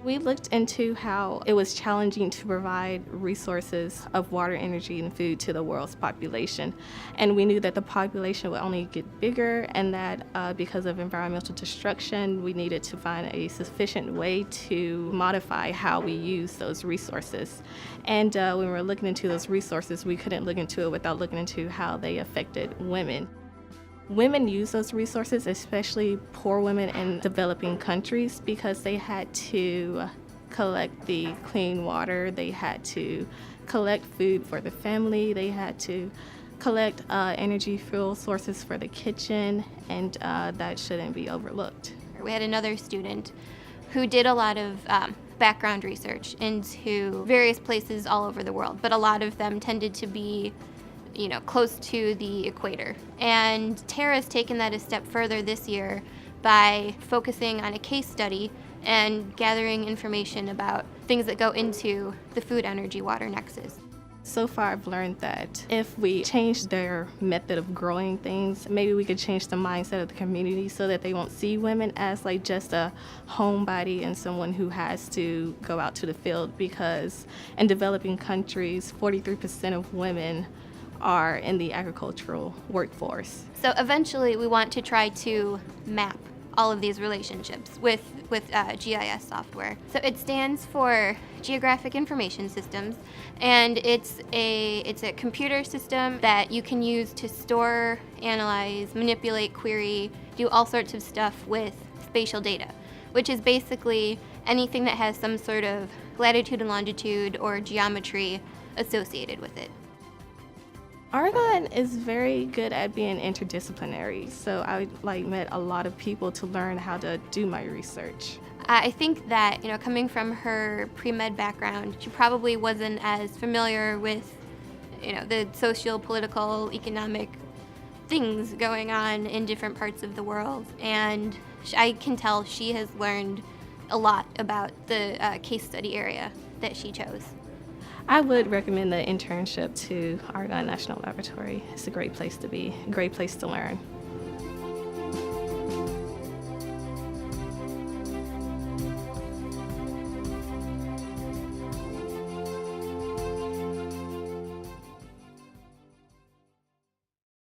We looked into how it was challenging to provide resources of water, energy, and food to the world's population. And we knew that the population would only get bigger and that because of environmental destruction, we needed to find a sufficient way to modify how we use those resources. And when we were looking into those resources, we couldn't look into it without looking into how they affected women. Women use those resources, especially poor women in developing countries, because they had to collect the clean water, they had to collect food for the family, they had to collect energy fuel sources for the kitchen, and that shouldn't be overlooked. We had another student who did a lot of background research into various places all over the world, but a lot of them tended to be close to the equator. And Tara's taken that a step further this year by focusing on a case study and gathering information about things that go into the food, energy, water nexus. So far, I've learned that if we change their method of growing things, maybe we could change the mindset of the community so that they won't see women as like just a homebody and someone who has to go out to the field, because in developing countries, 43% of women are in the agricultural workforce. So eventually we want to try to map all of these relationships with GIS software. So it stands for Geographic Information Systems, and it's a computer system that you can use to store, analyze, manipulate, query, do all sorts of stuff with spatial data, which is basically anything that has some sort of latitude and longitude or geometry associated with it. Argonne is very good at being interdisciplinary, so I met a lot of people to learn how to do my research. I think that, coming from her pre-med background, she probably wasn't as familiar with, the social, political, economic things going on in different parts of the world. And I can tell she has learned a lot about the case study area that she chose. I would recommend the internship to Argonne National Laboratory. It's a great place to be, a great place to learn.